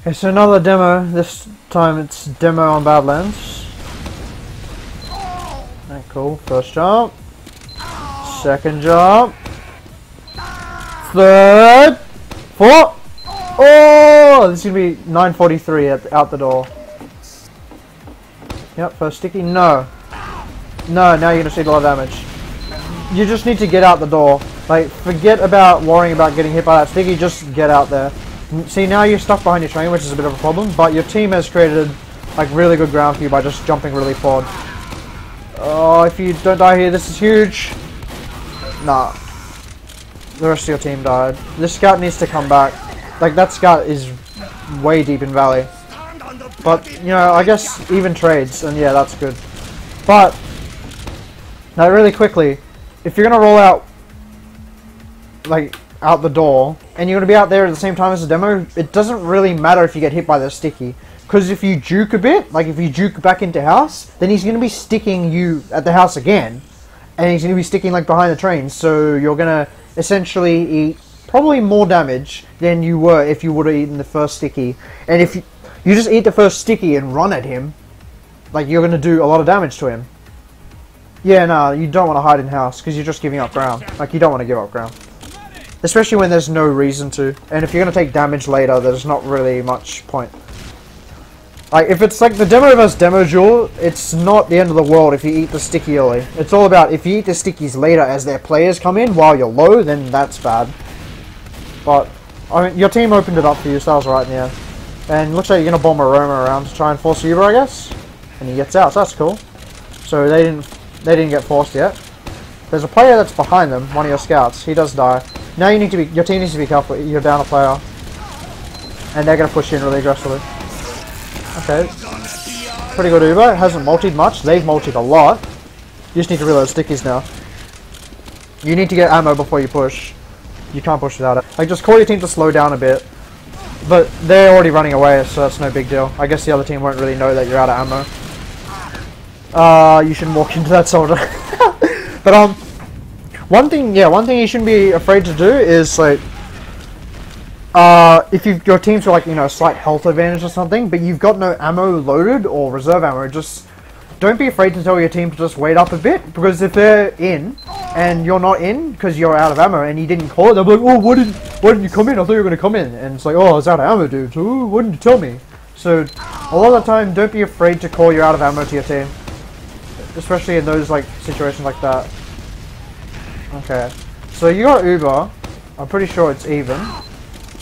Okay, so another demo. This time it's demo on Badlands. Okay, cool. First jump. Second jump. Third. Fourth. Oh, this is gonna be 9:43 out the door. Yep, first sticky. No. No, now you're gonna see a lot of damage. You just need to get out the door. Like, forget about worrying about getting hit by that sticky, just get out there. See, now you're stuck behind your train, which is a bit of a problem, but your team has created, like, really good ground for you by just jumping really forward. Oh, if you don't die here, this is huge. Nah. The rest of your team died. This scout needs to come back. Like, that scout is way deep in valley. But, you know, I guess even trades, and yeah, that's good. But, now really quickly, if you're gonna roll out, like, out the door, and you're gonna be out there at the same time as the demo, it doesn't really matter if you get hit by the sticky. Because if you juke a bit, like if you juke back into house, then he's gonna be sticking you at the house again. And he's gonna be sticking, like, behind the train, so you're gonna essentially eat probably more damage than you were if you would have eaten the first sticky. And if you just eat the first sticky and run at him, like, you're gonna do a lot of damage to him. Yeah, no, you don't want to hide in house, because you're just giving up ground. Like, you don't want to give up ground. Especially when there's no reason to. And if you're going to take damage later, there's not really much point. Like, if it's like the demo versus demo duel, it's not the end of the world if you eat the sticky early. It's all about if you eat the stickies later as their players come in while you're low, then that's bad. But, I mean, your team opened it up for you, so that was right in the end. And it looks like you're going to bomb a Roma around to try and force Uber, I guess. And he gets out, so that's cool. So they didn't get forced yet. There's a player that's behind them, one of your scouts. He does die. Now you need to be, your team needs to be careful. You're down a player, and they're gonna push you in really aggressively. Okay, pretty good Uber. It hasn't multied much. They've multied a lot. You just need to reload stickies now. You need to get ammo before you push. You can't push without it. Like, just call your team to slow down a bit. But they're already running away, so that's no big deal. I guess the other team won't really know that you're out of ammo. You shouldn't walk into that soldier. But one thing you shouldn't be afraid to do is, like, if your team's got, like, you know, a slight health advantage or something, but you've got no ammo loaded or reserve ammo, just don't be afraid to tell your team to just wait up a bit, because if they're in and you're not in because you're out of ammo and you didn't call it, they'll be like, oh, why didn't you come in? I thought you were going to come in. And it's like, oh, I was out of ammo, dude. So why didn't you tell me? So a lot of the time, don't be afraid to call you're out of ammo to your team. Especially in those, like, situations like that. Okay, so you got Uber. I'm pretty sure it's even.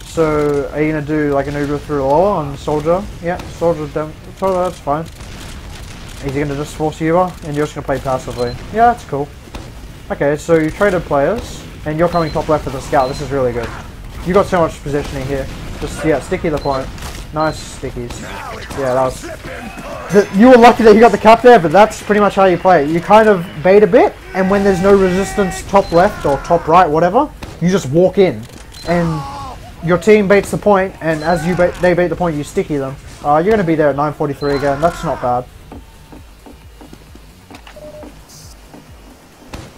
So are you gonna do like an Uber through lower on soldier? Yeah, soldier, that's fine. Is he gonna just force Uber and you're just gonna play passively? Yeah, that's cool. Okay, so you traded players and you're coming top left with a scout. This is really good. You got so much positioning here. Just, yeah, sticky the point. Nice stickies. Yeah, that was... You were lucky that you got the cap there, but that's pretty much how you play it. You kind of bait a bit, and when there's no resistance top left or top right, whatever, you just walk in. And your team baits the point, and as they bait the point, you sticky them. You're going to be there at 9:43 again. That's not bad.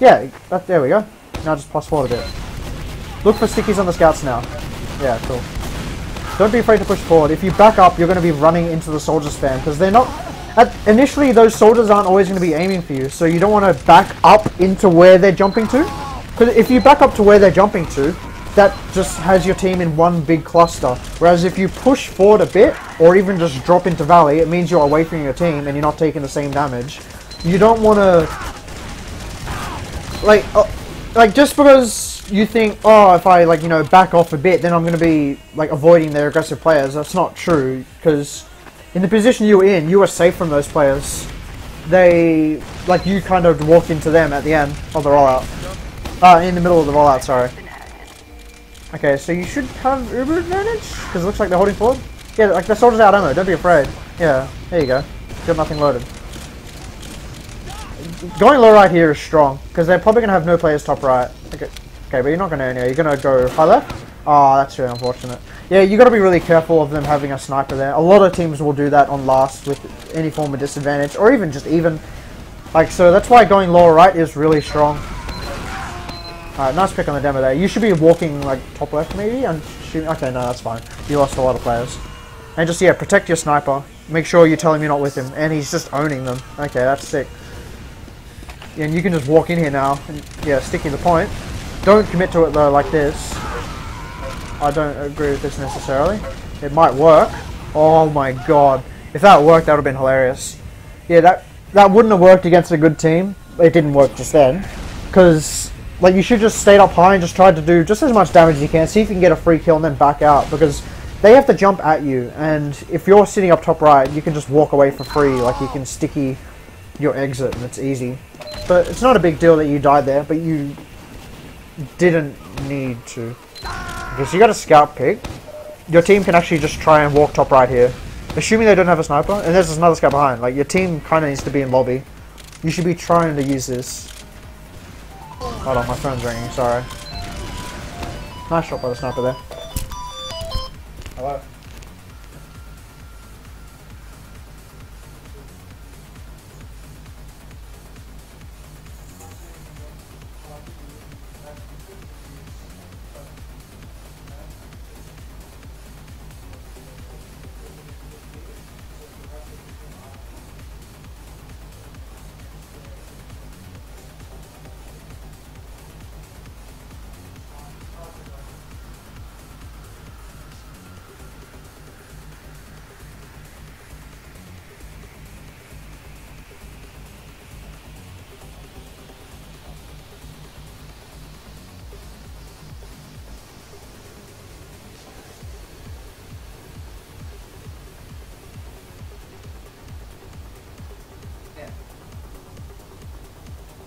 Yeah, there we go. Now just plus forward a bit. Look for stickies on the scouts now. Yeah, cool. Don't be afraid to push forward. If you back up, you're going to be running into the soldier spam, because they're not... initially, those soldiers aren't always going to be aiming for you, so you don't want to back up into where they're jumping to. Because if you back up to where they're jumping to, that just has your team in one big cluster. Whereas if you push forward a bit, or even just drop into valley, it means you're away from your team and you're not taking the same damage. You don't want to... Like, just because you think, oh, if I, like, you know, back off a bit, then I'm going to be, like, avoiding their aggressive players. That's not true, because in the position you were in, you were safe from those players. They, like, you kind of walked into them at the end of the rollout. In the middle of the rollout, sorry. Okay, so you should have Uber advantage, because it looks like they're holding forward. Yeah, like, the soldiers out ammo, don't be afraid. Yeah, there you go. Got nothing loaded. Going low right here is strong, because they're probably going to have no players top right. Okay, but you're not going to anyway. You're going to go high left? Oh, that's really unfortunate. Yeah, you got to be really careful of them having a sniper there. A lot of teams will do that on last with any form of disadvantage, or even just even. Like, so that's why going lower right is really strong. Alright, nice pick on the demo there. You should be walking, like, top left maybe, and shooting. Okay, no, that's fine. You lost a lot of players. And just, yeah, protect your sniper. Make sure you tell him you're not with him. And he's just owning them. Okay, that's sick. Yeah, and you can just walk in here now. And, yeah, sticking the point. Don't commit to it though like this. I don't agree with this necessarily. It might work. Oh my god. If that worked, that would have been hilarious. Yeah, that wouldn't have worked against a good team. It didn't work just then. Because, like, you should just stayed up high and just tried to do just as much damage as you can. See if you can get a free kill and then back out. Because they have to jump at you. And if you're sitting up top right, you can just walk away for free. Like, you can sticky your exit and it's easy. But it's not a big deal that you died there. But you didn't need to. Okay, so you got a scout pick. Your team can actually just try and walk top right here. Assuming they don't have a sniper. And there's another scout behind. Like, your team kind of needs to be in lobby. You should be trying to use this. Hold on, my phone's ringing, sorry. Nice shot by the sniper there. Hello?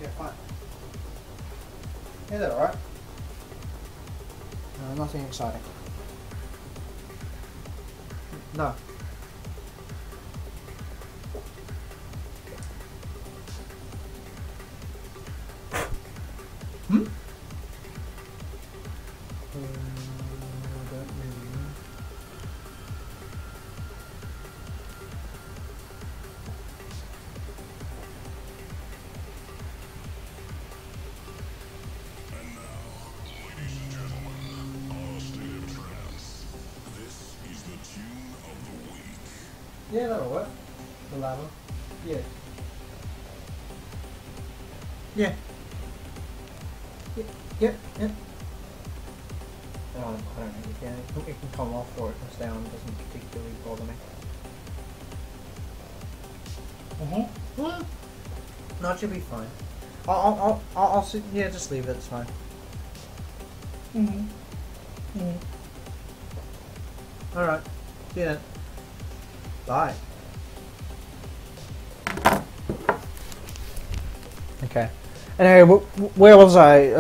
Yeah, fine. Is that alright? No, nothing exciting. No. Hmm? Yeah, that'll work. The lava. Yeah. Yeah. Yep. Oh, I don't think it can. It can come off or it can stay on. It doesn't particularly bother me. No, it should be fine. I'll sit. Yeah, just leave it. It's fine. All right. See you then. Bye. Okay. Anyway, where was I?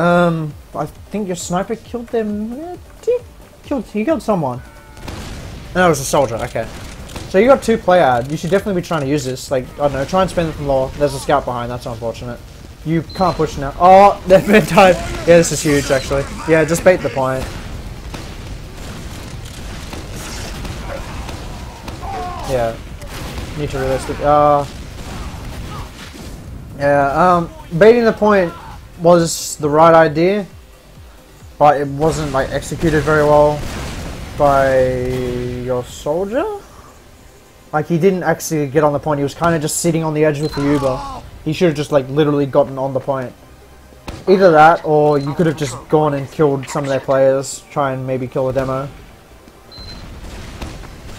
I think your sniper killed them. He killed someone. No, it was a soldier. Okay. So you got 2 player ad. You should definitely be trying to use this. Like, I don't know, try and spend it from low. There's a scout behind. That's unfortunate. You can't push now. Oh, they've been tied. Yeah, this is huge, actually. Yeah, just bait the point. Yeah. Need to realistic. Baiting the point was the right idea, but it wasn't like executed very well by your soldier. Like, he didn't actually get on the point. He was kind of just sitting on the edge with the Uber. He should have just like literally gotten on the point. Either that, or you could have just gone and killed some of their players. Try and maybe kill a demo.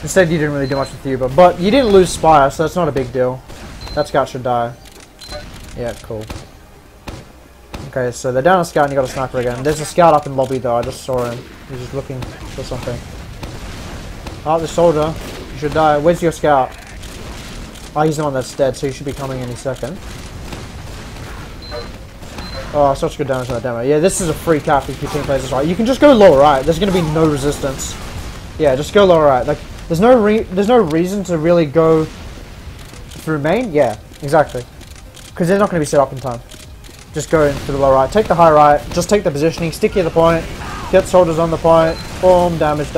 Instead, you didn't really do much with the Uber, but you didn't lose Spire, so that's not a big deal. That scout should die. Yeah, cool. Okay, so they're down a scout and you got a sniper again. There's a scout up in lobby though, I just saw him. He's just looking for something. Oh, the soldier. You should die. Where's your scout? Oh, he's the one that's dead, so he should be coming any second. Oh, such good damage on that demo. Yeah, this is a free cap if your team plays this right. You can just go lower right. There's going to be no resistance. Yeah, just go lower right. Like, there's no reason to really go through main. Yeah, exactly. Because they're not going to be set up in time. Just go into the lower right. Take the high right. Just take the positioning. Stick to the point. Get soldiers on the point. Boom, damage.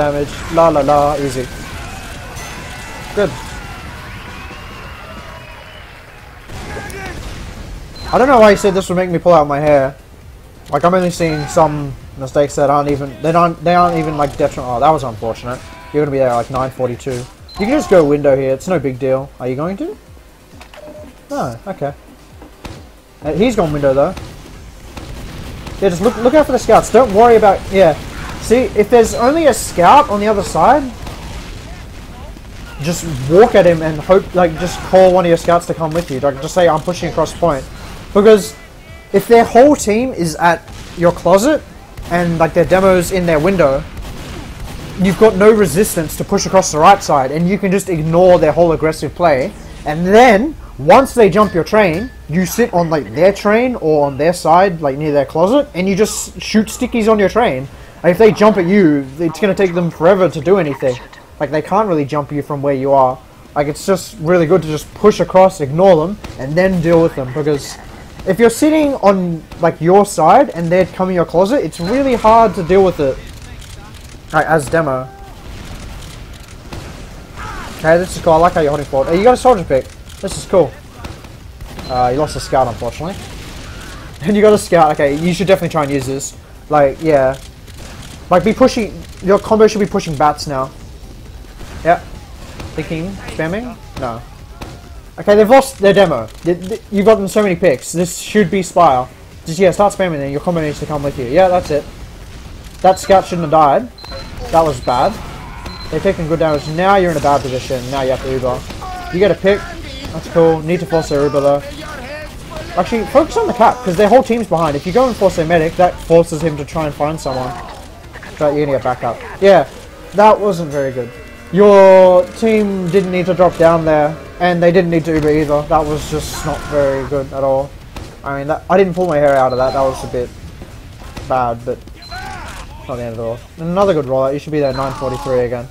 La la la. Easy. Good. I don't know why he said this would make me pull out my hair. Like, I'm only seeing some mistakes that aren't even, they aren't even like detrimental. Oh, that was unfortunate. You're gonna be there at like 9:42. You can just go window here. It's no big deal. Are you going to? No. Okay. He's gone window though. Yeah, just look out for the scouts. Don't worry about... Yeah. See, if there's only a scout on the other side, just walk at him and hope, like, just call one of your scouts to come with you. Like, just say, I'm pushing across point. Because if their whole team is at your closet and, like, their demo's in their window, you've got no resistance to push across the right side, and you can just ignore their whole aggressive play. And then, once they jump your train, you sit on, like, their train or on their side, like, near their closet, and you just shoot stickies on your train. And if they jump at you, it's going to take them forever to do anything. Like, they can't really jump you from where you are. Like, it's just really good to just push across, ignore them, and then deal with them. Because if you're sitting on, like, your side and they're coming your closet, it's really hard to deal with it. Like, as demo. Okay, this is cool. I like how you're holding forward. Hey, you got a soldier pick. This is cool. You lost a scout, unfortunately. And you got a scout. Okay, you should definitely try and use this. Like, yeah. Like, be pushing... Your combo should be pushing bats now. Yep. Thinking? Spamming? No. Okay, they've lost their demo. You've gotten so many picks. This should be Spire. Just, yeah, start spamming then. Your combo needs to come with you. Yeah, that's it. That scout shouldn't have died. That was bad. They're taking good damage. Now you're in a bad position. Now you have to Uber. You get a pick. That's cool. Need to force their Uber though. Actually, focus on the cap, because their whole team's behind. If you go and force their medic, that forces him to try and find someone. But you're gonna get back up. Yeah, that wasn't very good. Your team didn't need to drop down there, and they didn't need to Uber either. That was just not very good at all. I mean, I didn't pull my hair out of that. That was a bit bad, but not the end of the world. Another good rollout. You should be there 9:43 again.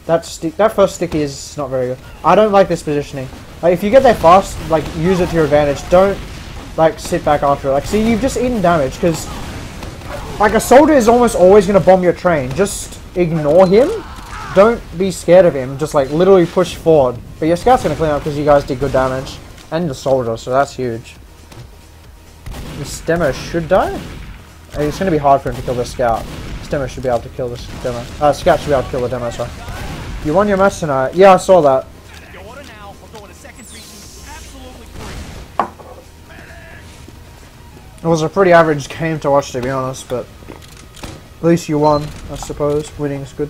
That first sticky is not very good. I don't like this positioning. Like, if you get there fast, like, use it to your advantage. Don't, like, sit back after it. Like, see, you've just eaten damage, because, like, a soldier is almost always going to bomb your train. Just ignore him. Don't be scared of him. Just, like, literally push forward. But your scout's going to clean up because you guys did good damage. And the soldier, so that's huge. This demo should die. It's going to be hard for him to kill the scout. This demo should be able to kill this demo. Scout should be able to kill the demo, sorry. You won your match tonight. Yeah, I saw that. It was a pretty average game to watch, to be honest, but at least you won, I suppose. Winning's good.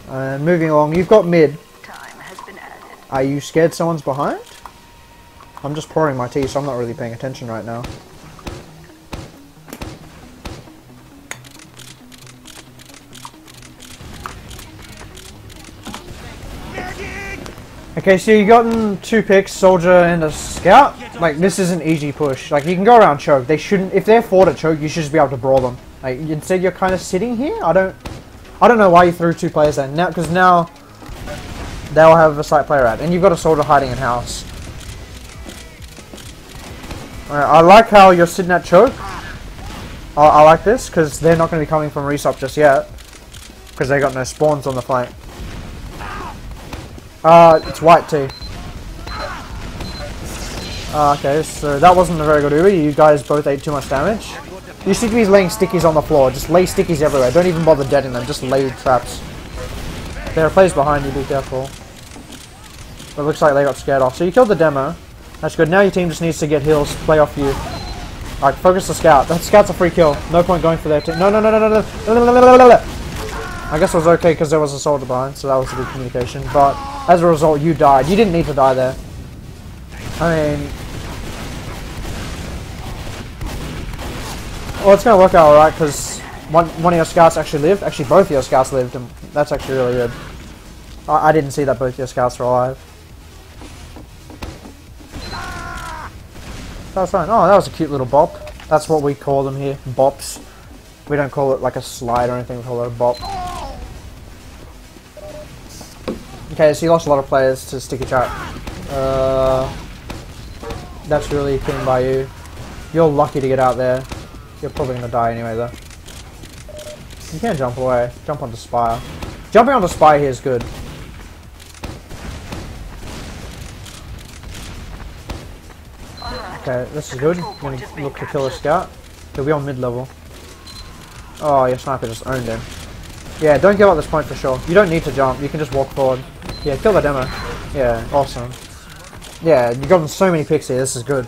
And moving along, you've got mid. Are you scared someone's behind? I'm just pouring my tea, so I'm not really paying attention right now. Okay, so you've gotten 2 picks, soldier and a scout. Like, this is an easy push. Like, you can go around choke. They shouldn't, if they're forward at choke, you should just be able to brawl them. Like, instead you're kind of sitting here. I don't know why you threw 2 players there. Now, because now they'll have a slight player out, and you've got a soldier hiding in house. Alright, I like how you're sitting at choke. I like this because they're not going to be coming from resup just yet, because they got no spawns on the flank. It's white too. Okay, so that wasn't a very good Uber. You guys both ate too much damage. You should be laying stickies on the floor. Just lay stickies everywhere. Don't even bother deading them. Just lay traps. There are players behind you. Be careful. But it looks like they got scared off. So you killed the demo. That's good. Now your team just needs to get heals. Play off you. Alright, focus the scout. That scout's a free kill. No point going for their team. No. I guess it was okay because there was a soldier behind, so that was a good communication. But as a result, you died. You didn't need to die there. I mean, well, it's going to work out alright because one of your scouts actually lived. Actually, both of your scouts lived, and that's actually really good. I didn't see that both your scouts were alive. That was fine. Oh, that was a cute little bop. That's what we call them here, bops. We don't call it like a slide or anything, we call it a bop. Okay, so you lost a lot of players to sticky trap. That's really clean by you. You're lucky to get out there. You're probably going to die anyway though. You can't jump away. Jump onto Spire. Jumping onto Spire here is good. Okay, this is good. I'm going to look to kill a scout. He'll be on mid level. Oh, your sniper just owned him. Yeah, don't give up this point for sure. You don't need to jump, you can just walk forward. Yeah, kill the demo. Yeah, awesome. Yeah, you've gotten so many picks here, this is good.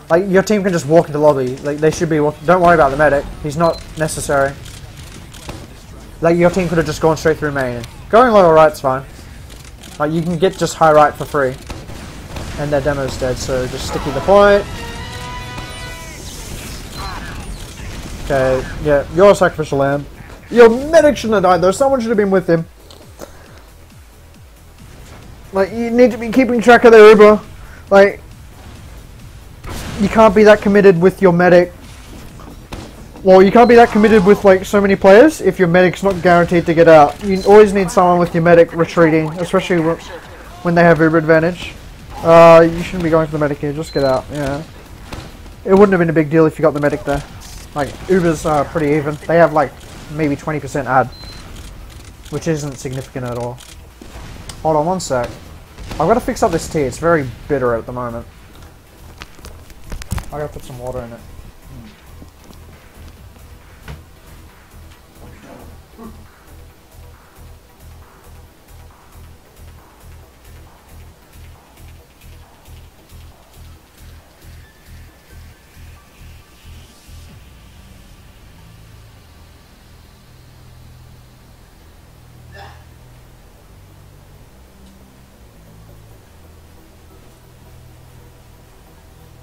Like, your team can just walk into lobby. Like, they should be don't worry about the medic. He's not necessary. Like, your team could have just gone straight through main. Going lower right's fine. Like, you can get just high right for free. And their demo's dead, so just sticky the point. Okay, yeah, you're a sacrificial lamb. Your medic shouldn't have died though, someone should have been with him. Like, you need to be keeping track of their Uber. Like, you can't be that committed with your medic. Well, you can't be that committed with like so many players if your medic's not guaranteed to get out. You always need someone with your medic retreating, especially when they have Uber advantage. You shouldn't be going for the medic here, just get out, yeah. It wouldn't have been a big deal if you got the medic there. Like, Ubers are pretty even. They have like maybe 20% ad, which isn't significant at all. Hold on one sec. I've got to fix up this tea, it's very bitter at the moment. I've got to put some water in it.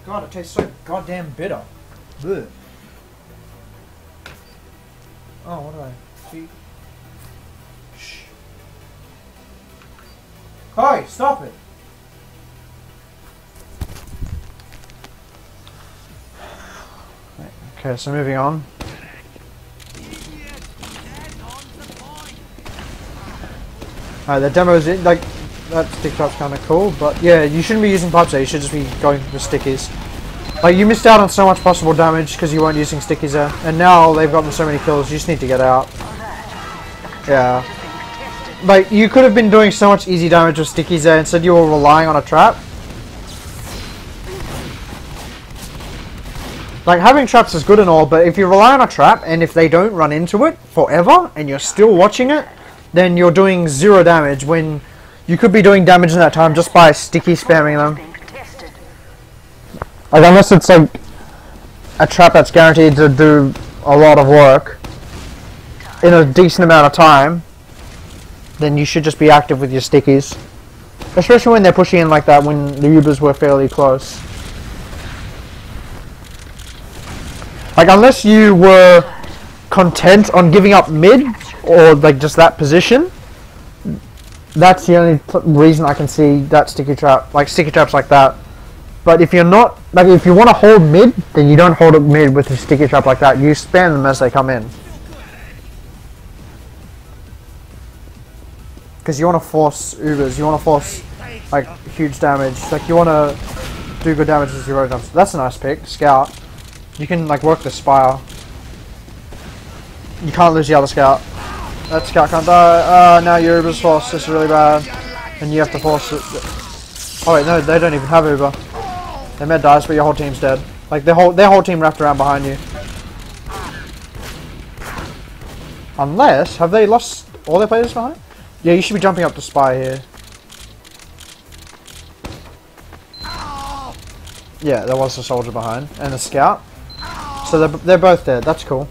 God, it tastes so goddamn bitter. Blech. Oh, what do I see? Shh. Hi, stop it. Okay, so moving on. The demos, like, that stick shot's kind of cool, but yeah, you shouldn't be using pipes there, you should just be going with stickies. Like, you missed out on so much possible damage because you weren't using stickies there, and now they've gotten so many kills, you just need to get out. Yeah. Like, you could have been doing so much easy damage with stickies there, instead you were relying on a trap. Like, having traps is good and all, but if you rely on a trap, and if they don't run into it forever, and you're still watching it, then you're doing 0 damage when you could be doing damage in that time just by sticky spamming them. Like, unless it's like a trap that's guaranteed to do a lot of work in a decent amount of time, then you should just be active with your stickies. Especially when they're pushing in like that when the Ubers were fairly close. Like, unless you were content on giving up mid, or like just that position, that's the only reason I can see that sticky trap, like sticky traps like that. But if you're not, like if you want to hold mid, then you don't hold it mid with a sticky trap like that, you spam them as they come in. Because you want to force Ubers, you want to force like huge damage, like you want to do good damage with 0 jumps. That's a nice pick, Scout. You can like work the Spire. You can't lose the other Scout. That Scout can't die. Now your Uber's forced. This is really bad. And you have to force it. Oh wait, no, they don't even have Uber. Their med dies, but your whole team's dead. Like their whole team wrapped around behind you. Unless, have they lost all their players behind? Yeah, you should be jumping up to spy here. Yeah, there was a soldier behind and a scout. So they're both dead. That's cool.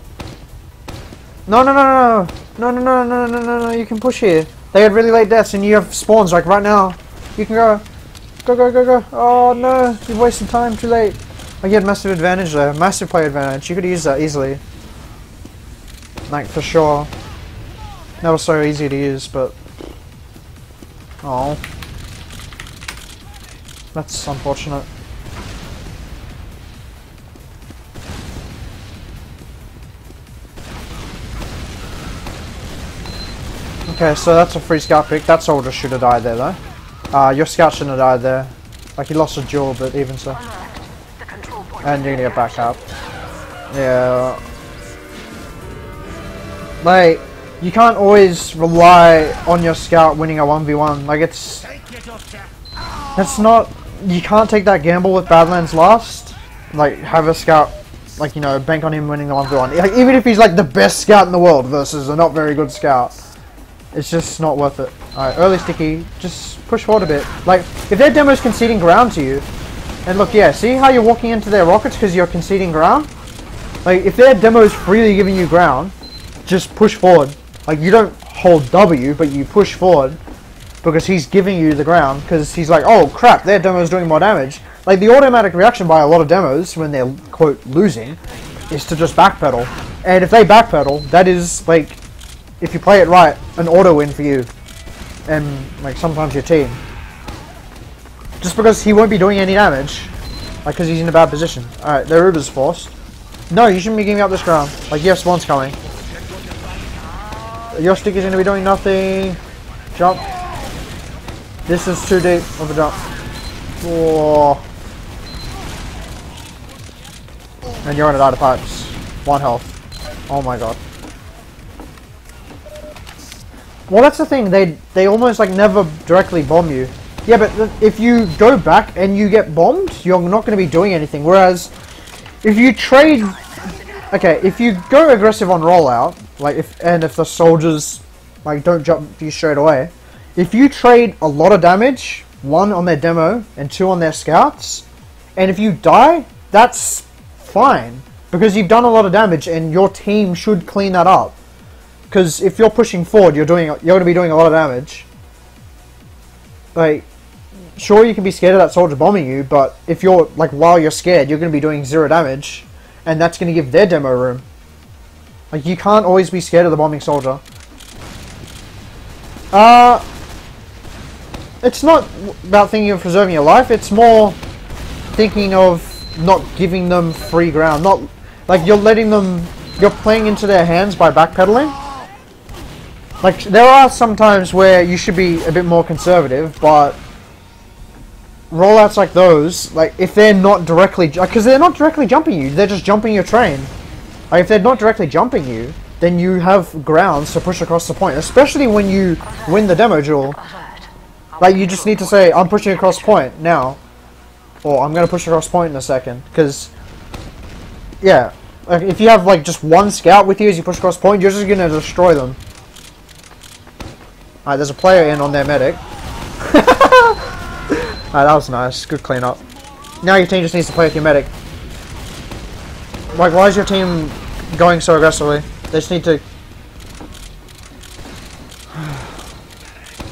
No, no, no, no, no, no, no, no, no, no, no. You can push here. They had really late deaths, and you have spawns like right now. You can go, go, go, go, go. Oh no, you've wasted time. Too late. Like you had massive advantage there. Massive play advantage. You could use that easily. Like for sure. That was so easy to use, but oh, that's unfortunate. Okay, so that's a free scout pick. That soldier should have died there though. Your scout shouldn't have died there. Like he lost a duel, but even so. And you're gonna get back up. Yeah. Like, you can't always rely on your scout winning a 1v1. Like that's not, you can't take that gamble with Badlands last. Like have a scout like, you know, bank on him winning the 1v1. Like, even if he's like the best scout in the world versus a not very good scout, it's just not worth it. Alright, early sticky, just push forward a bit. Like, if their demo's conceding ground to you, and look, yeah, see how you're walking into their rockets because you're conceding ground? Like, if their demo's freely giving you ground, just push forward. Like, you don't hold W, but you push forward because he's giving you the ground, because he's like, oh crap, their demo's doing more damage. Like, the automatic reaction by a lot of demos when they're, quote, losing, is to just backpedal. And if they backpedal, that is, like, if you play it right, an auto win for you. And, like, sometimes your team. Just because he won't be doing any damage. Like, because he's in a bad position. Alright, their Uber's forced. No, you shouldn't be giving up this ground. Like, yes, one's coming. Your sticky's going to be doing nothing. Jump. This is too deep of a jump. Whoa. And you're on a die to pipes. 1 health. Oh my god. Well, that's the thing. They almost like never directly bomb you. Yeah, but if you go back and you get bombed, you're not going to be doing anything. Whereas, if you trade... Okay, if you go aggressive on rollout, like if the soldiers like don't jump you straight away, if you trade a lot of damage, 1 on their demo and 2 on their scouts, and if you die, that's fine. Because you've done a lot of damage and your team should clean that up. Because if you're pushing forward, you're going to be doing a lot of damage. Like, sure, you can be scared of that soldier bombing you, but if you're, like, while you're scared, you're going to be doing 0 damage, and that's going to give their demo room. Like, you can't always be scared of the bombing soldier. It's not about thinking of preserving your life, it's more thinking of not giving them free ground. Not, like, you're playing into their hands by backpedaling. Like, there are some times where you should be a bit more conservative, but rollouts like those, like, if they're not directly... Because they're not directly jumping you, they're just jumping your train. Like, if they're not directly jumping you, then you have grounds to push across the point, especially when you win the demo duel. Like, you just need to say, I'm pushing across point now. Or, I'm going to push across point in a second. Because, yeah, like, if you have, like, just 1 scout with you as you push across point, you're just going to destroy them. Alright, there's a player in on their medic. Alright, that was nice. Good cleanup. Now your team just needs to play with your medic. Like, why is your team going so aggressively? They just need to...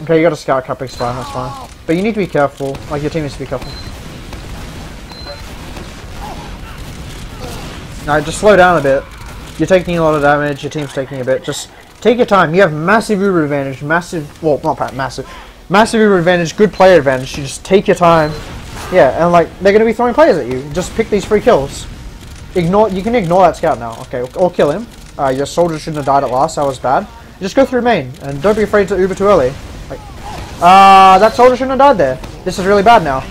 Okay, you got a scout cupping spine, that's fine. But you need to be careful. Like, your team needs to be careful. Alright, just slow down a bit. You're taking a lot of damage, your team's taking a bit. Just take your time. You have massive Uber advantage. Well, not massive. Massive Uber advantage, good player advantage. You just take your time. Yeah, and like, they're going to be throwing players at you. Just pick these free kills. You can ignore that scout now. Okay, or kill him. Your soldier shouldn't have died at last. That was bad. Just go through main. And don't be afraid to Uber too early. Like, that soldier shouldn't have died there. This is really bad now.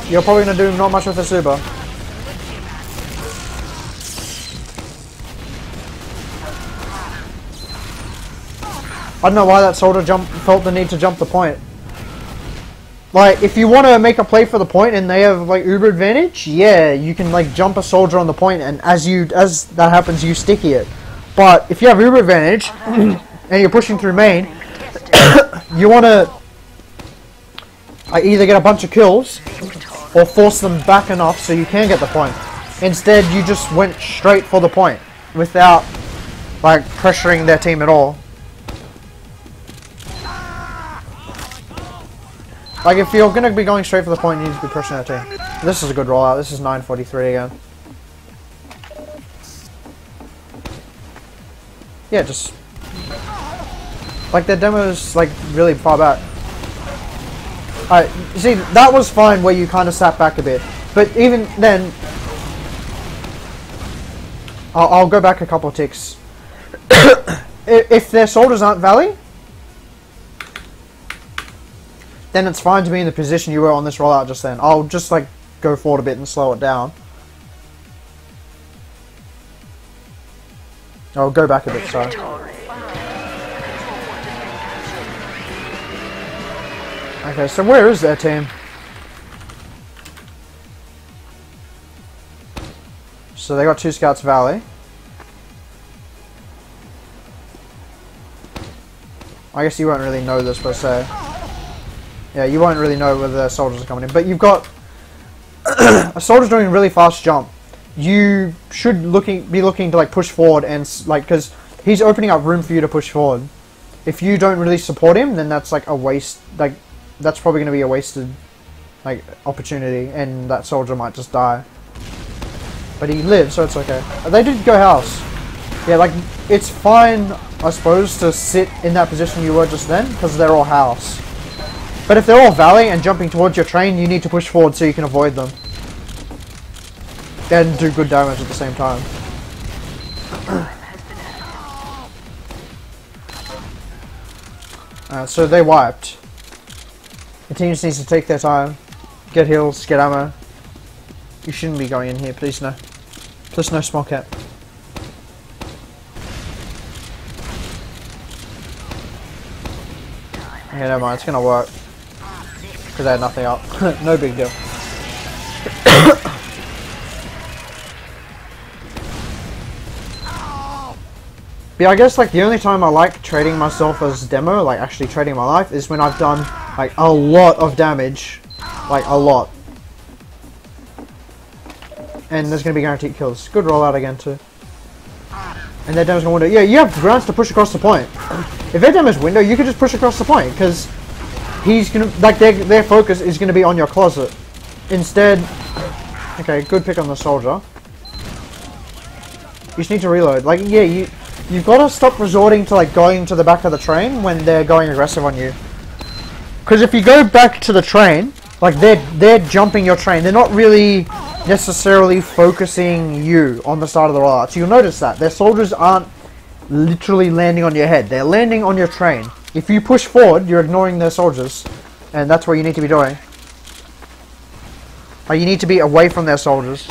You're probably going to do not much with this Uber. I don't know why that soldier felt the need to jump the point. Like, if you want to make a play for the point and they have, like, Uber advantage, yeah, you can, like, jump a soldier on the point and as that happens, you sticky it. But if you have Uber advantage and you're pushing through main, you want to either get a bunch of kills or force them back enough so you can get the point. Instead, you just went straight for the point without, like, pressuring their team at all. Like, if you're going to be going straight for the point, you need to be pushing that team. This is a good rollout. This is 943 again. Yeah, just... Like, their demo's, like, really far back. Alright, you see, that was fine where you kind of sat back a bit. But even then... I'll go back a couple of ticks. If their soldiers aren't valley, then it's fine to be in the position you were on this rollout just then. I'll just, like, go forward a bit and slow it down. I'll go back a bit, sorry. Okay, so where is their team? So they got 2 scouts Valley. I guess you won't really know this per se. Yeah, you won't really know whether the soldiers are coming in. But you've got a soldier's doing a really fast jump. You should be looking to like push forward and like, because he's opening up room for you to push forward. If you don't really support him, then that's like a waste. Like that's probably going to be a wasted like opportunity, and that soldier might just die. But he lives, so it's okay. They did go house. Yeah, like it's fine, I suppose, to sit in that position you were just then because they're all house. But if they're all valley and jumping towards your train, you need to push forward so you can avoid them. And do good damage at the same time. So they wiped. The team just needs to take their time. Get heals, get ammo. You shouldn't be going in here, please no. Please no small cap. Okay, never mind, it's gonna work. Because I had nothing up. No big deal. But yeah, I guess like the only time I like trading myself as demo, like actually trading my life, is when I've done like a lot of damage. Like a lot. And there's gonna be guaranteed kills. Good rollout again too. And their damage window. Yeah, you have grounds to push across the point. If their damage window, you can just push across the point because he's gonna like their focus is gonna be on your closet. Instead, okay, good pick on the soldier. You just need to reload. Like yeah, you've got to stop resorting to like going to the back of the train when they're going aggressive on you. Because if you go back to the train, like they're jumping your train. They're not really necessarily focusing you on the side of the rollout. So you'll notice that their soldiers aren't literally landing on your head. They're landing on your train. If you push forward, you're ignoring their soldiers, and that's what you need to be doing. Like you need to be away from their soldiers.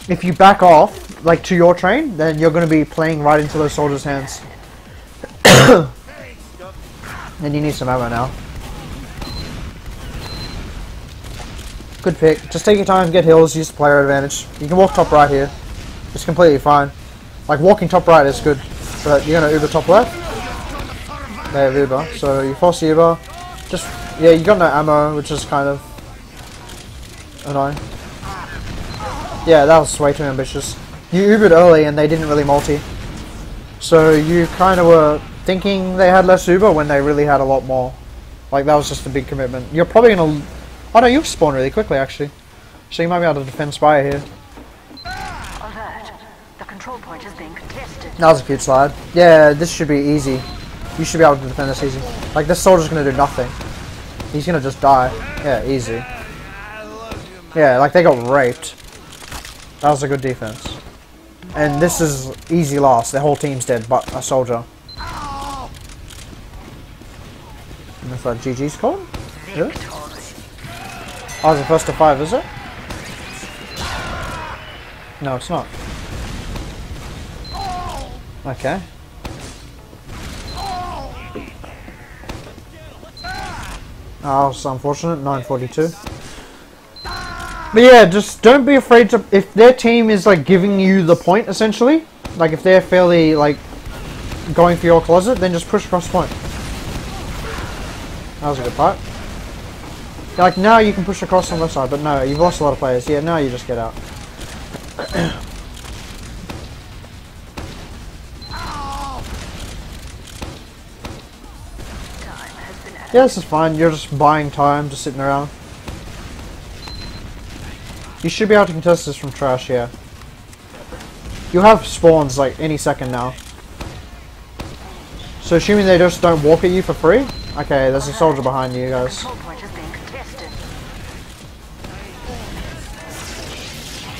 If you back off, like to your train, then you're going to be playing right into those soldiers' hands. And you need some ammo now. Good pick. Just take your time, get heals, use the player advantage. You can walk top right here. It's completely fine. Like walking top right is good, but you're going to Uber top left. They have Uber, so you force the Uber. Just, yeah, you got no ammo, which is kind of annoying. Yeah, that was way too ambitious. You Ubered early and they didn't really multi. So you kind of were thinking they had less Uber when they really had a lot more. Like that was just a big commitment. You're probably going to... Oh no, you've spawned really quickly actually. So you might be able to defend Spire here. Alert. The control point is being contested. That was a cute slide. Yeah, this should be easy. You should be able to defend this easy. Like this soldier's going to do nothing. He's going to just die. Yeah, easy. Yeah, like they got raped. That was a good defense. And this is easy loss. The whole team's dead, but a soldier. And that's what GG's called? Really? Oh, it's the first to 5, is it? No, it's not. Okay. Oh, it's unfortunate. 942. But yeah, just don't be afraid to... If their team is like giving you the point, essentially, like if they're fairly like going for your closet, then just push across the point. That was a good part. Like now you can push across on the left side, but no, you've lost a lot of players. Yeah, now you just get out. Yeah, this is fine. You're just buying time, just sitting around. You should be able to contest this from trash, yeah. You'll have spawns like any second now. So assuming they just don't walk at you for free? Okay, there's a soldier behind you guys.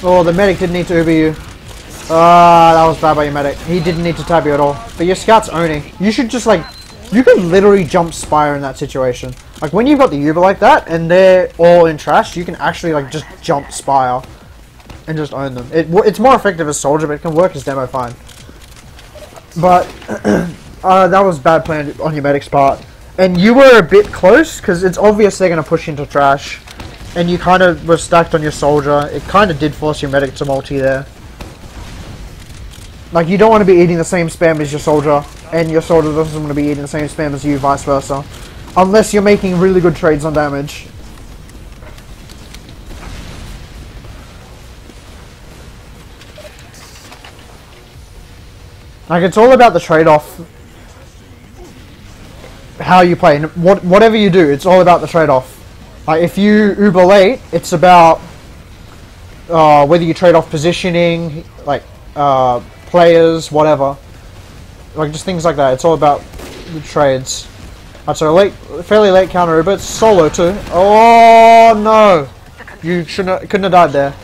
Oh, the medic didn't need to Uber you. Ah, that was bad by your medic. He didn't need to tab you at all. But your scout's owning. You should just like... You can literally jump Spire in that situation. Like when you've got the Uber like that and they're all in trash, you can actually like just jump Spire and just own them. It's more effective as soldier, but it can work as demo fine. But that was bad plan on your medic's part. And you were a bit close because it's obvious they're going to push into trash. and you kind of were stacked on your soldier, it kind of did force your medic to multi there. Like, you don't want to be eating the same spam as your soldier, and your soldier doesn't want to be eating the same spam as you, vice versa. Unless you're making really good trades on damage. Like, it's all about the trade-off. How you play, and whatever you do, it's all about the trade-off. Like, if you uber late, it's about whether you trade off positioning, like players, whatever. Like, just things like that. It's all about the trades. Alright, so fairly late counter uber. It's solo too. Oh no! You couldn't have died there.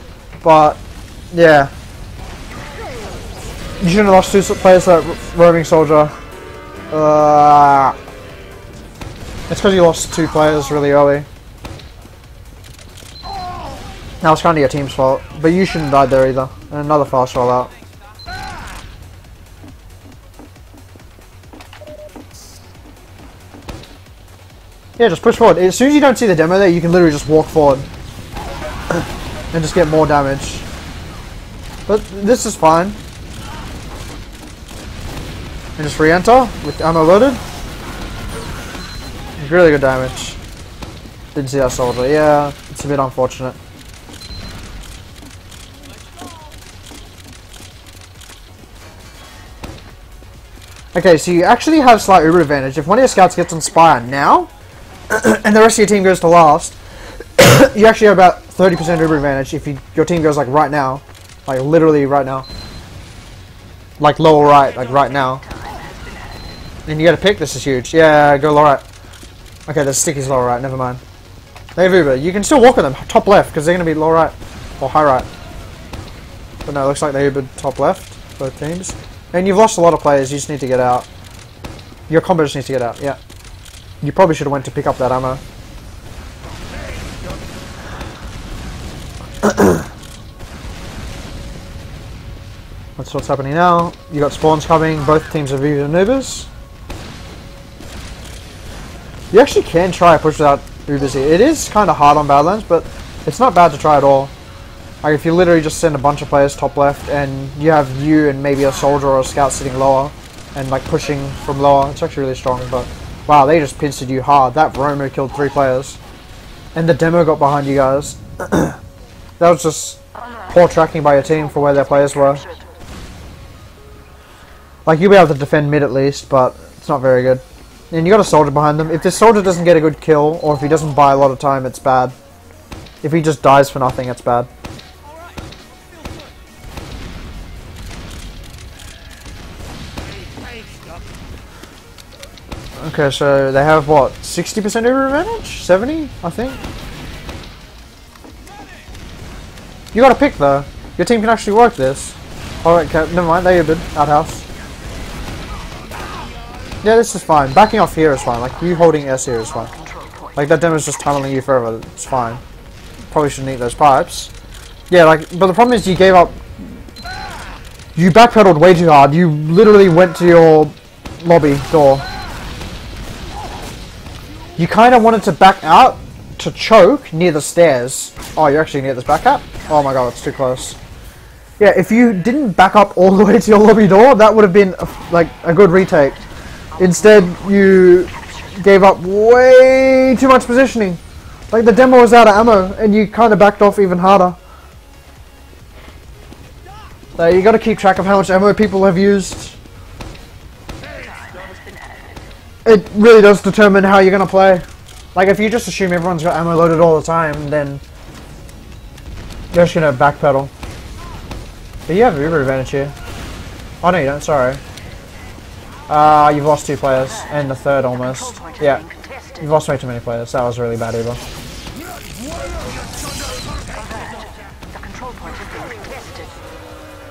But yeah, you shouldn't have lost 2 players to that roaming soldier. It's because you lost 2 players really early. That was kind of your team's fault, but you shouldn't have died there either. And another fast rollout. Yeah, just push forward. As soon as you don't see the demo there, you can literally just walk forward. And just get more damage. But this is fine. And just re-enter with ammo loaded. Really good damage. Didn't see that soldier. Yeah, it's a bit unfortunate. Okay, so you actually have slight uber advantage. If one of your scouts gets on Spire now, and the rest of your team goes to last, you actually have about 30% uber advantage if your team goes like right now. Like literally right now. Like lower right, like right now. And you get a pick, this is huge. Yeah, go lower right. Okay, the sticky's lower right, never mind. They have uber. You can still walk with them, top left, because they're going to be lower right. Or high right. But no, it looks like they ubered top left, both teams. And you've lost a lot of players, you just need to get out. Your combo just needs to get out, yeah. You probably should have went to pick up that ammo. That's what's happening now. You got spawns coming, both teams have ubered and ubers. You actually can try a push without ubers here. It is kind of hard on Badlands, but it's not bad to try at all. Like, if you literally just send a bunch of players top left and you have you and maybe a soldier or a scout sitting lower and like pushing from lower, it's actually really strong. But wow, they just pincered you hard. That Romo killed 3 players and the demo got behind you guys. That was just poor tracking by your team for where their players were. Like, you'll be able to defend mid at least, but it's not very good. And you got a soldier behind them. If this soldier doesn't get a good kill, or if he doesn't buy a lot of time, it's bad. If he just dies for nothing, it's bad. Okay, so they have what, 60% uber advantage? 70, I think? You got a pick though. Your team can actually work this. Alright, okay, never mind, they ubered. Outhouse. Yeah, this is fine. Backing off here is fine. Like, you holding S here is fine. Like, that demo's just tunneling you forever. It's fine. Probably shouldn't eat those pipes. Yeah, like, but the problem is you gave up. You backpedaled way too hard. You literally went to your lobby door. You kind of wanted to back out to choke near the stairs. Oh, you're actually near this back up? Oh my god, it's too close. Yeah, if you didn't back up all the way to your lobby door, that would have been like a good retake. Instead, you gave up way too much positioning. Like, the demo was out of ammo, and you kind of backed off even harder. So you got to keep track of how much ammo people have used. It really does determine how you're going to play. Like, if you just assume everyone's got ammo loaded all the time, then you're just going to backpedal. But you have uber advantage here. Oh no, you don't, sorry. You've lost 2 players, and the third almost. Yeah, you've lost way too many players. That was really bad, Eva.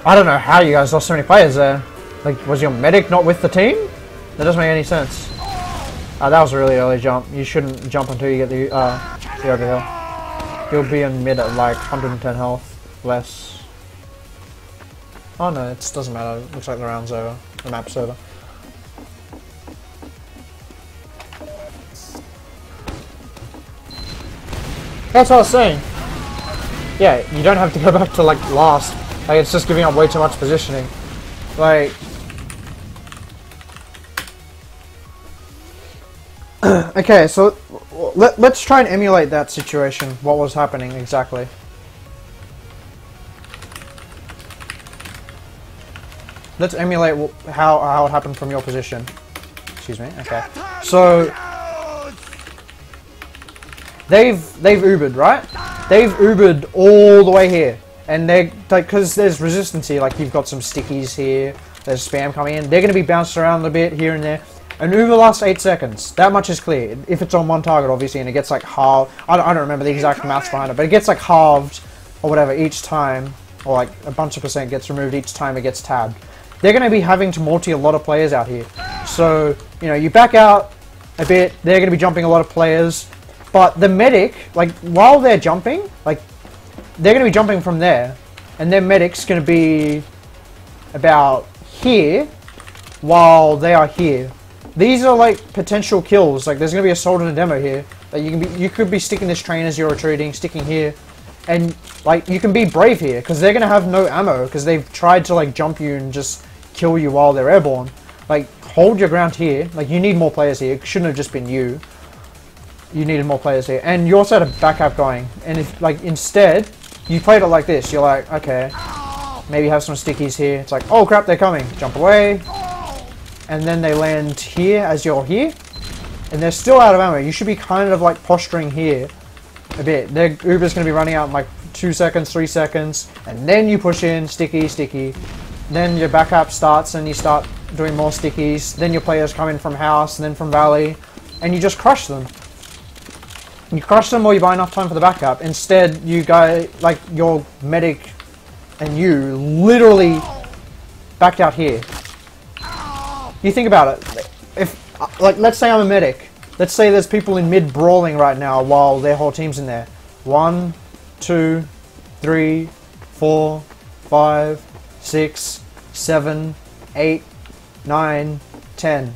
I don't know how you guys lost so many players there. Like, was your medic not with the team? That doesn't make any sense. That was a really early jump. You shouldn't jump until you get the overhill. You'll be in mid at like 110 health, less. Oh no, it doesn't matter. Looks like the round's over. The map's over. That's what I was saying. Yeah, you don't have to go back to like last. Like it's just giving up way too much positioning. Like okay, so let's try and emulate that situation. What was happening exactly? Let's emulate how it happened from your position. Excuse me. Okay. So they've Ubered, right? They've Ubered all the way here, and they're like, because there's resistance here. Like you've got some stickies here. There's spam coming in. They're going to be bounced around a bit here and there. An Uber lasts 8 seconds. That much is clear. If it's on one target, obviously, and it gets like halved. I don't remember the exact maths behind it, but it gets like halved or whatever each time, or like a bunch of percent gets removed each time it gets tabbed. They're going to be having to multi a lot of players out here. So, you know, you back out a bit, they're going to be jumping a lot of players. But the medic, like, while they're jumping, like, they're going to be jumping from there. And their medic's going to be about here while they are here. These are, like, potential kills. Like, there's going to be a Assault and a Demo here. Like, you could be sticking this train as you're retreating, sticking here. And, like, you can be brave here, because they're going to have no ammo, because they've tried to, like, jump you and just kill you while they're airborne. Like, hold your ground here. Like, you need more players here. It shouldn't have just been you. You needed more players here. And you also had a backup going. And if, like, instead, you played it like this. You're like, okay, maybe have some stickies here. It's like, oh crap, they're coming. Jump away. And then they land here as you're here. And they're still out of ammo. You should be kind of, like, posturing here a bit. Their Uber's going to be running out in, like, 2 seconds, 3 seconds. And then you push in, sticky, sticky. Then your backup starts and you start doing more stickies. Then your players come in from house and then from valley. And you just crush them. You crush them or you buy enough time for the backup. Instead, you go, like, your medic and you literally backed out here. You think about it. If, like, let's say I'm a medic. Let's say there's people in mid brawling right now while their whole team's in there. 1, 2, 3, 4, 5, 6, 7, 8, 9, 10.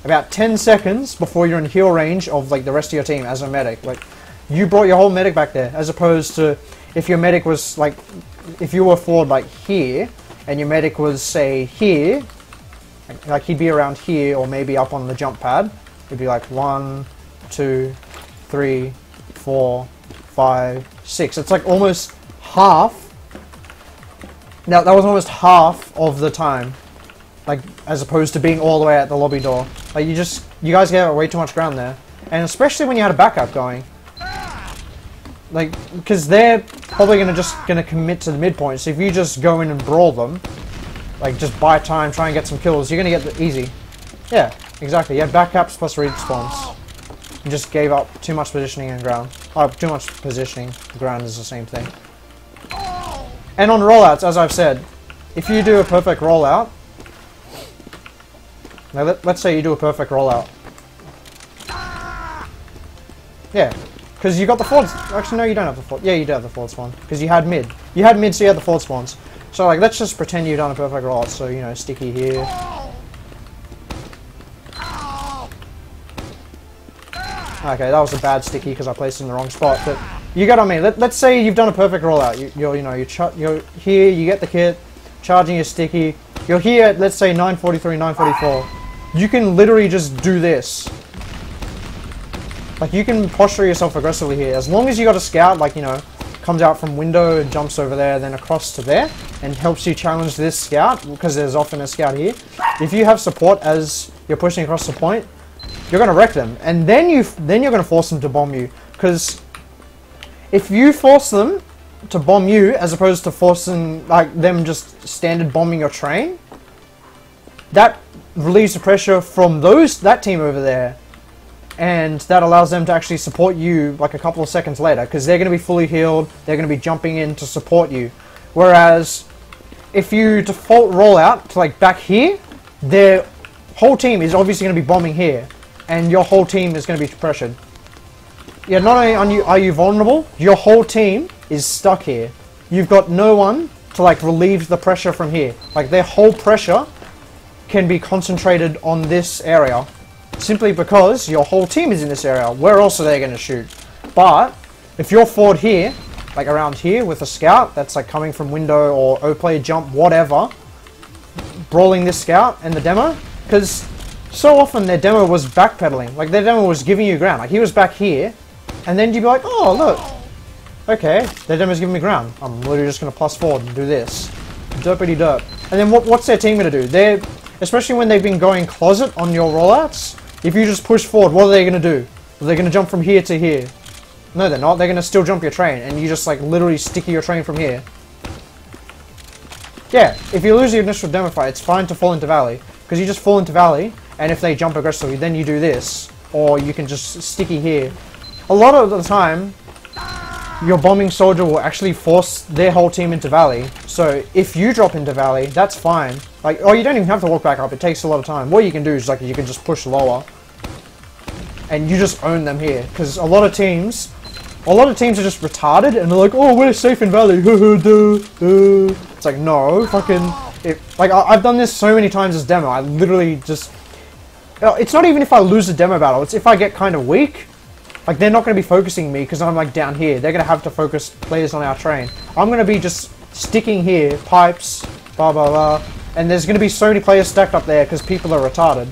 About 10 seconds before you're in heal range of, like, the rest of your team as a medic. Like, you brought your whole medic back there, as opposed to if your medic was, like, if you were forward, like, here, and your medic was, say, here, like, he'd be around here, or maybe up on the jump pad. It'd be like 1, 2, 3, 4, 5, 6. It's like almost half. Now, that was almost half of the time. Like, as opposed to being all the way at the lobby door. Like, you guys gave way too much ground there. And especially when you had a backup going. Like, because they're probably gonna commit to the midpoint. So if you just go in and brawl them, like, just buy time, try and get some kills, you're gonna get the easy. Yeah, exactly. You had backups plus respawns. You just gave up too much positioning and ground. Oh, too much positioning. Ground is the same thing. And on rollouts, as I've said, if you do a perfect rollout, now let's say you do a perfect rollout. Yeah, because you got the forward. Actually, no, you don't have the forward. Yeah, you do have the forward spawn because you had mid. You had mid, so you had the forward spawns. So, like, let's just pretend you've done a perfect rollout. So, you know, sticky here. Okay, that was a bad sticky because I placed it in the wrong spot. But you get on me. Let's say you've done a perfect rollout. You're here. You get the kit, charging your sticky. You're here at, let's say, 943, 944. You can literally just do this. Like, you can posture yourself aggressively here. As long as you got a scout, like, you know, comes out from window and jumps over there, then across to there, and helps you challenge this scout, because there's often a scout here. If you have support as you're pushing across the point, you're going to wreck them. And then you're going to force them to bomb you. Because if you force them to bomb you, as opposed to forcing, like, them just standard bombing your train, that relieves the pressure from that team over there. And that allows them to actually support you like a couple of seconds later, because they're going to be fully healed, they're going to be jumping in to support you. Whereas if you default rollout to, like, back here, their whole team is obviously going to be bombing here, and your whole team is going to be pressured. Yeah, not only are you vulnerable, your whole team is stuck here. You've got no one to, like, relieve the pressure from here. Like, their whole pressure can be concentrated on this area. Simply because your whole team is in this area. Where else are they going to shoot? But if you're forward here, like around here with a scout that's like coming from window or O-play jump, whatever, brawling this scout and the demo, because so often their demo was backpedaling. Like their demo was giving you ground. Like he was back here, and then you'd be like, oh look, okay, their demo's giving me ground. I'm literally just gonna plus forward and do this, derpity derp. And then what's their team gonna do? They're, especially when they've been going closet on your rollouts, if you just push forward, what are they gonna do? Are they gonna jump from here to here? No, they're not. They're gonna still jump your train, and you just like literally sticky your train from here. Yeah, if you lose the initial demo fight, it's fine to fall into valley, because you just fall into valley, and if they jump aggressively, then you do this, or you can just sticky here. A lot of the time, your bombing soldier will actually force their whole team into valley. So if you drop into valley, that's fine. Like, oh, you don't even have to walk back up. It takes a lot of time. What you can do is like you can just push lower, and you just own them here, because a lot of teams are just retarded, and they're like, oh, we're safe in valley. It's like, no, fucking... like, I've done this so many times as demo. I literally just... It's not even if I lose a demo battle. It's if I get kind of weak. Like, they're not going to be focusing me, because I'm, like, down here. They're going to have to focus players on our train. I'm going to be just sticking here, pipes, blah, blah, blah. And there's going to be so many players stacked up there, because people are retarded.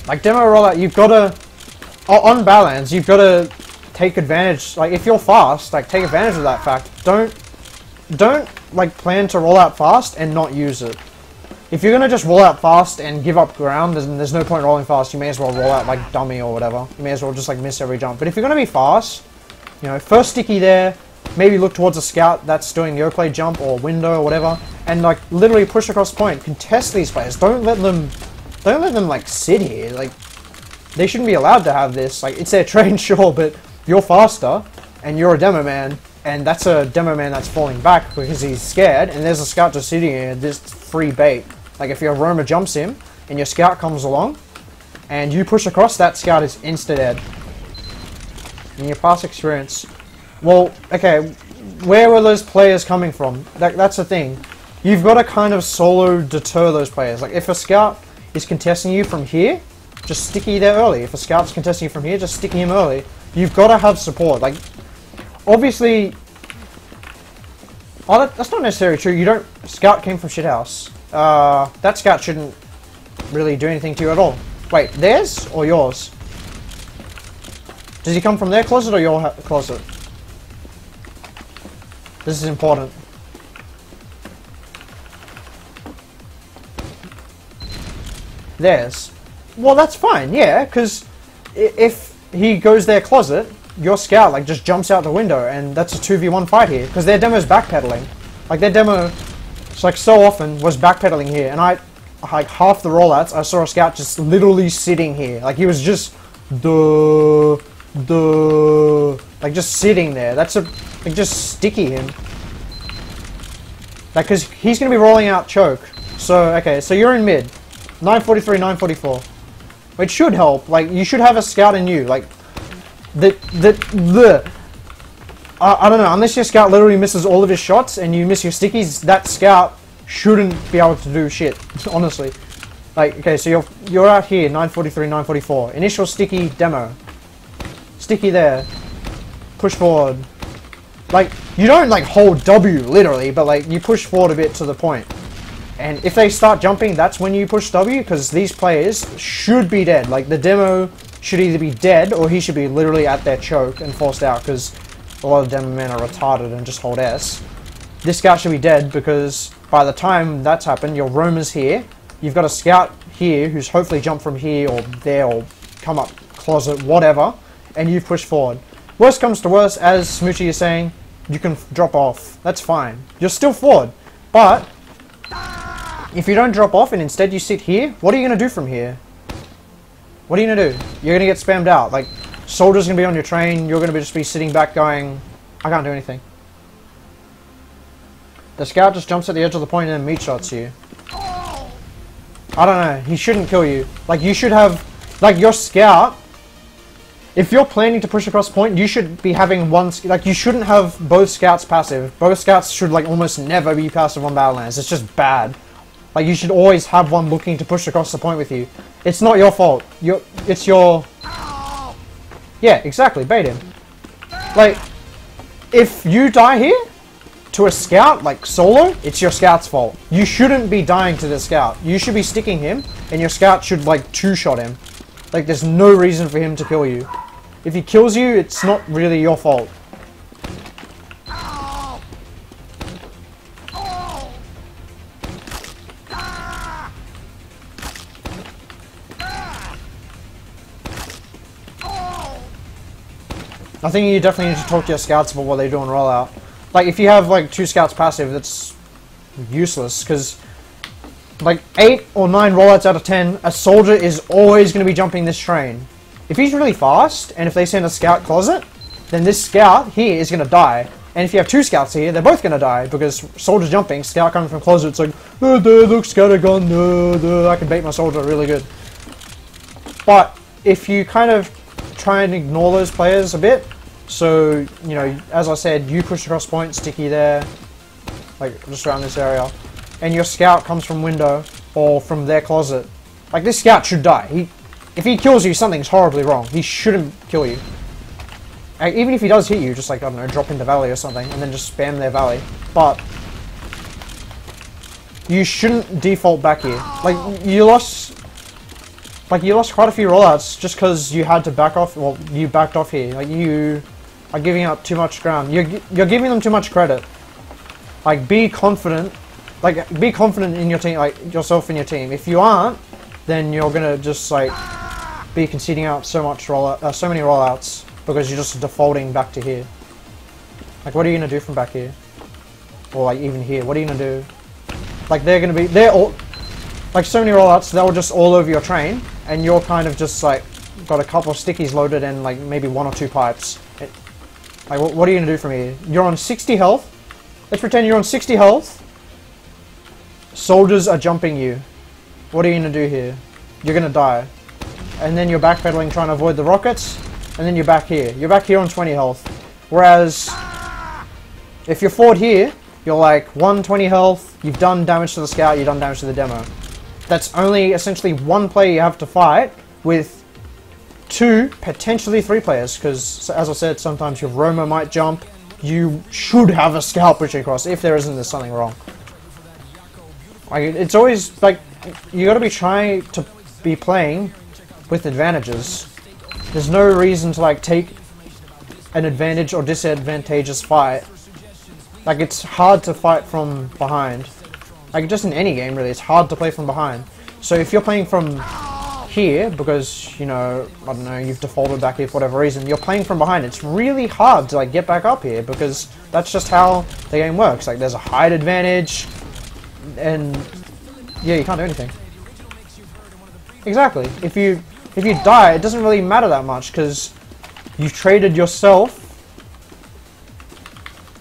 Like, demo rollout, you've got to... On badlands, you've got to take advantage, like if you're fast, like take advantage of that fact. Don't like plan to roll out fast and not use it. If you're gonna just roll out fast and give up ground, then there's no point rolling fast. You may as well roll out like dummy or whatever. You may as well just like miss every jump. But if you're gonna be fast, you know, first sticky there, maybe look towards a scout that's doing the O-play jump or window or whatever, and like literally push across the point. Contest these players. Don't let them like sit here. Like they shouldn't be allowed to have this. Like it's their train, sure, but you're faster, and you're a demo man, and that's a demo man that's falling back because he's scared, and there's a scout just sitting here, this free bait. Like if your roamer jumps him, and your scout comes along, and you push across, that scout is insta-dead. In your past experience, well, okay, where were those players coming from? That's the thing. You've got to kind of solo deter those players. Like if a scout is contesting you from here, just sticky there early. If a scout's contesting you from here, just sticky him early. You've got to have support. Like, obviously... Oh, that's not necessarily true. You don't... Scout came from shithouse. That scout shouldn't really do anything to you at all. Wait, theirs or yours? Does he come from their closet or your closet? This is important. Theirs. Well, that's fine, yeah, because if he goes their closet, your scout like just jumps out the window, and that's a 2v1 fight here, because their demo's backpedaling. Like their demo, it's like so often was backpedaling here, and like half the rollouts, I saw a scout just literally sitting here, like he was just like just sitting there. That's a like just sticky him. Like because he's gonna be rolling out choke. So okay, so you're in mid, 943, 944. It should help. Like you should have a scout in you. Like I don't know. Unless your scout literally misses all of his shots and you miss your stickies, that scout shouldn't be able to do shit. Honestly. Like okay, so you're out here 943, 944. Initial sticky demo. Sticky there. Push forward. Like you don't like hold W literally, but like you push forward a bit to the point. And if they start jumping, that's when you push W, because these players should be dead. Like, the demo should either be dead, or he should be literally at their choke and forced out, because a lot of demo men are retarded and just hold S. This scout should be dead, because by the time that's happened, your roamer's here, you've got a scout here who's hopefully jumped from here or there or come up closet, whatever, and you've pushed forward. Worst comes to worst, as Smoochie is saying, you can drop off. That's fine. You're still forward, but if you don't drop off and instead you sit here, what are you going to do from here? What are you going to do? You're going to get spammed out. Like, soldiers going to be on your train, you're going to just be sitting back going, I can't do anything. The scout just jumps at the edge of the point and meat shots you. I don't know, he shouldn't kill you. Like, you should have, like, your scout, if you're planning to push across point, you should be having one, like, you shouldn't have both scouts passive. Both scouts should, like, almost never be passive on Badlands. It's just bad. Like, you should always have one looking to push across the point with you. It's not your fault. It's your... Yeah, exactly, bait him. Like, if you die here to a scout, like solo, it's your scout's fault. You shouldn't be dying to the scout. You should be sticking him, and your scout should like two-shot him. Like, there's no reason for him to kill you. If he kills you, it's not really your fault. I think you definitely need to talk to your scouts about what they do in rollout. Like, if you have like 2 scouts passive, that's useless, because like 8 or 9 rollouts out of 10, a soldier is always going to be jumping this train. If he's really fast, and if they send a scout closet, then this scout here is going to die. And if you have 2 scouts here, they're both going to die, because soldier jumping, scout coming from closet, it's like, oh, look, scattergun, I can bait my soldier really good. But if you kind of try and ignore those players a bit, so, you know, as I said, you push across point, sticky there, like just around this area, and your scout comes from window or from their closet, like this scout should die. If he kills you, something's horribly wrong. He shouldn't kill you. Even if he does hit you, just like, I don't know, drop into valley or something, and then just spam their valley. But you shouldn't default back here. Like, you lost quite a few rollouts just because you had to back off. Well, you backed off here. Like, you are giving up too much ground. You're giving them too much credit. Like, be confident. Like, be confident in your team, like yourself and your team. If you aren't, then you're gonna just like be conceding out so many rollouts because you're just defaulting back to here. Like, what are you gonna do from back here? Or like even here? What are you gonna do? Like, they're all like so many rollouts. They're just all over your train, and you're kind of just like got a couple of stickies loaded and like maybe 1 or 2 pipes. Like, what are you gonna do from here? You're on 60 health. Let's pretend you're on 60 health. Soldiers are jumping you. What are you gonna do here? You're gonna die. And then you're backpedaling trying to avoid the rockets, and then you're back here. You're back here on 20 health. Whereas, if you're forward here, you're like 120 health, you've done damage to the scout, you've done damage to the demo. That's only essentially 1 player you have to fight with 2, potentially 3 players, because as I said, sometimes your Roma might jump. You should have a scout pushing across. If there isn't, there's something wrong. Like, it's always like you got to be trying to be playing with advantages. There's no reason to like take an advantage or disadvantageous fight. Like, it's hard to fight from behind. Like, just in any game really, it's hard to play from behind. So if you're playing from here because, you know, I don't know, you've defaulted back here for whatever reason, you're playing from behind, it's really hard to like get back up here because that's just how the game works. Like, there's a height advantage, and yeah, you can't do anything. Exactly. If you die, it doesn't really matter that much because you've traded yourself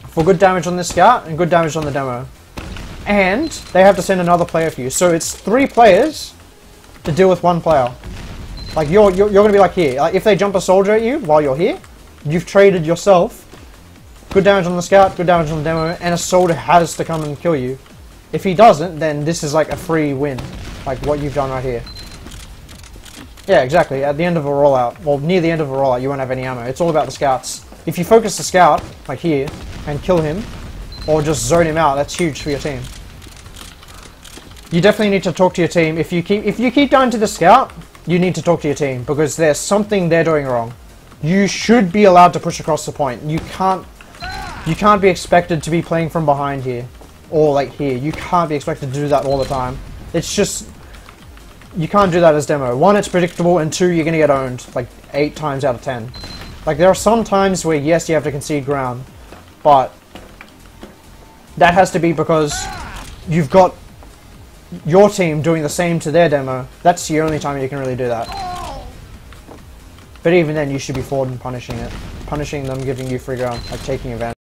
for good damage on this scout and good damage on the demo, and they have to send another player for you. So it's 3 players to deal with 1 player. Like, you're gonna be like here. Like, if they jump a soldier at you while you're here, you've traded yourself good damage on the scout, good damage on the demo, and a soldier has to come and kill you. If he doesn't, then this is like a free win, like what you've done right here. Yeah, exactly. At the end of a rollout, well, near the end of a rollout, you won't have any ammo. It's all about the scouts. If you focus the scout, like here, and kill him, or just zone him out, that's huge for your team. You definitely need to talk to your team. If you keep going to the scout, you need to talk to your team because there's something they're doing wrong. You should be allowed to push across the point. You can't be expected to be playing from behind here. Or like here, you can't be expected to do that all the time. It's just, you can't do that as demo. 1, it's predictable, and 2, you're gonna get owned like 8 times out of 10. Like, there are some times where yes, you have to concede ground, but that has to be because you've got your team doing the same to their demo. That's the only time you can really do that. But even then, you should be forward and punishing them, giving you free ground, like taking advantage.